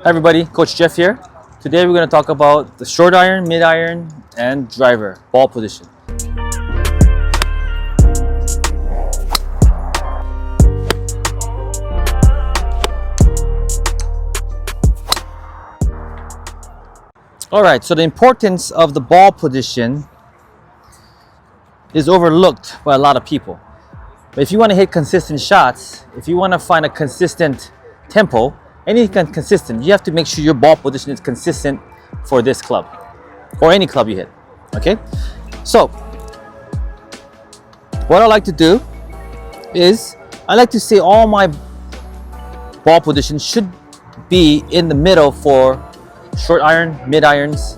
Hi everybody, Coach Jeff here. Today we're going to talk about the short iron, mid iron, and driver ball position. Alright, so the importance of the ball position is overlooked by a lot of people. But if you want to hit consistent shots, if you want to find a consistent tempo, anything consistent, you have to make sure your ball position is consistent for this club or any club you hit. Okay, so what I like to do is I like to say all my ball position should be in the middle for short iron, mid irons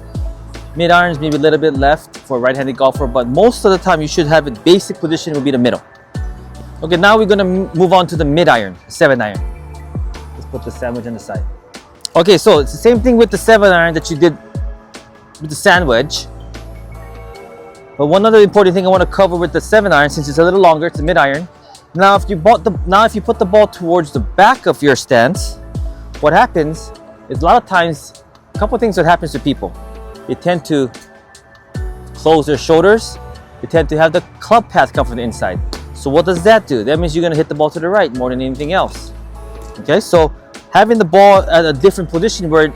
maybe a little bit left for a right-handed golfer, but most of the time you should have it. Basic position will be the middle. Okay, now we're gonna move on to the mid iron, 7-iron. Let's put the sandwich on the side. Okay, so it's the same thing with the 7-iron that you did with the sandwich. But one other important thing I want to cover with the 7-iron, since it's a little longer, it's a mid iron. Now, if you put the ball towards the back of your stance, what happens is a lot of times, a couple of things that happens to people. They tend to close their shoulders. They tend to have the club path come from the inside. So what does that do? That means you're going to hit the ball to the right more than anything else. Okay, so having the ball at a different position where,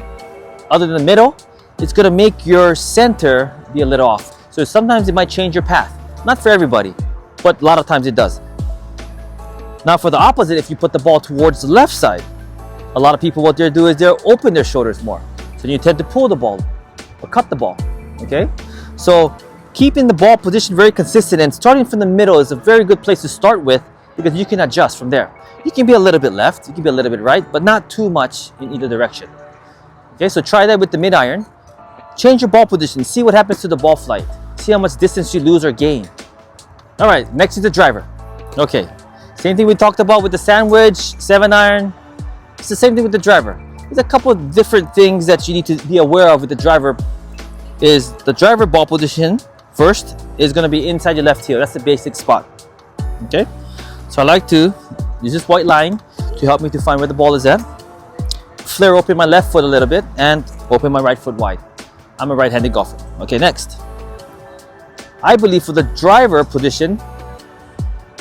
other than the middle, it's going to make your center be a little off. So sometimes it might change your path. Not for everybody, but a lot of times it does. Now for the opposite, if you put the ball towards the left side, a lot of people, what they'll do is they'll open their shoulders more. So you tend to pull the ball or cut the ball. Okay, so keeping the ball position very consistent and starting from the middle is a very good place to start with, because you can adjust from there. You can be a little bit left, you can be a little bit right, but not too much in either direction. Okay, so try that with the mid iron. Change your ball position, see what happens to the ball flight, see how much distance you lose or gain. All right, next is the driver. Okay, same thing we talked about with the sandwich, 7-iron. It's the same thing with the driver. There's a couple of different things that you need to be aware of with the driver. Is the driver ball position first is going to be inside your left heel. That's the basic spot. Okay, so I like to use this white line to help me to find where the ball is at. Flare open my left foot a little bit and open my right foot wide. I'm a right-handed golfer. Okay, next. I believe for the driver position,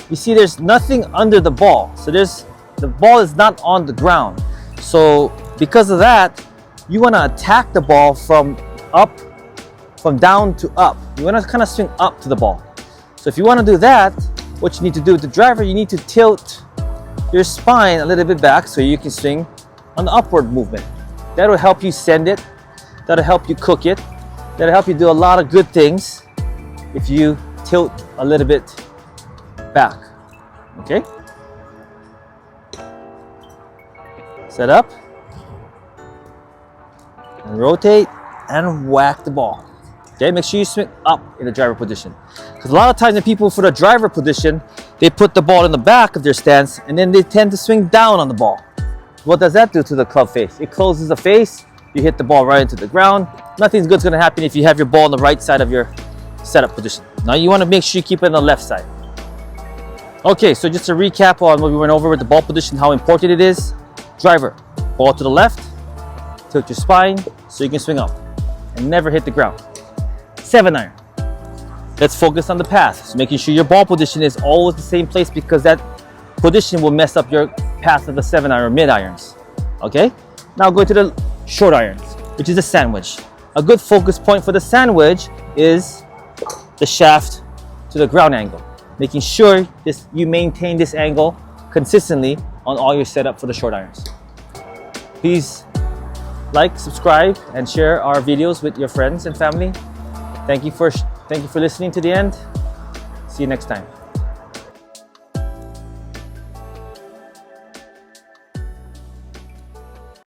you see there's nothing under the ball. So the ball is not on the ground. So because of that, you want to attack the ball from down to up. You want to kind of swing up to the ball. So if you want to do that, what you need to do with the driver, you need to tilt your spine a little bit back so you can swing on the upward movement. That'll help you send it. That'll help you cook it. That'll help you do a lot of good things if you tilt a little bit back. Okay? Set up. And rotate and whack the ball. Okay, make sure you swing up in the driver position. Because a lot of times the people for the driver position, they put the ball in the back of their stance and then they tend to swing down on the ball. What does that do to the club face? It closes the face, you hit the ball right into the ground. Nothing's good's gonna happen if you have your ball on the right side of your setup position. Now you wanna make sure you keep it on the left side. Okay, so just to recap on what we went over with the ball position, how important it is. Driver, ball to the left, tilt your spine so you can swing up and never hit the ground. 7-iron. Let's focus on the path. So making sure your ball position is always the same place, because that position will mess up your path of the 7-iron or mid irons. Okay? Now go to the short irons, which is the sandwich. A good focus point for the sandwich is the shaft to the ground angle. Making sure you maintain this angle consistently on all your setup for the short irons. Please like, subscribe, and share our videos with your friends and family. Thank you for listening to the end. See you next time.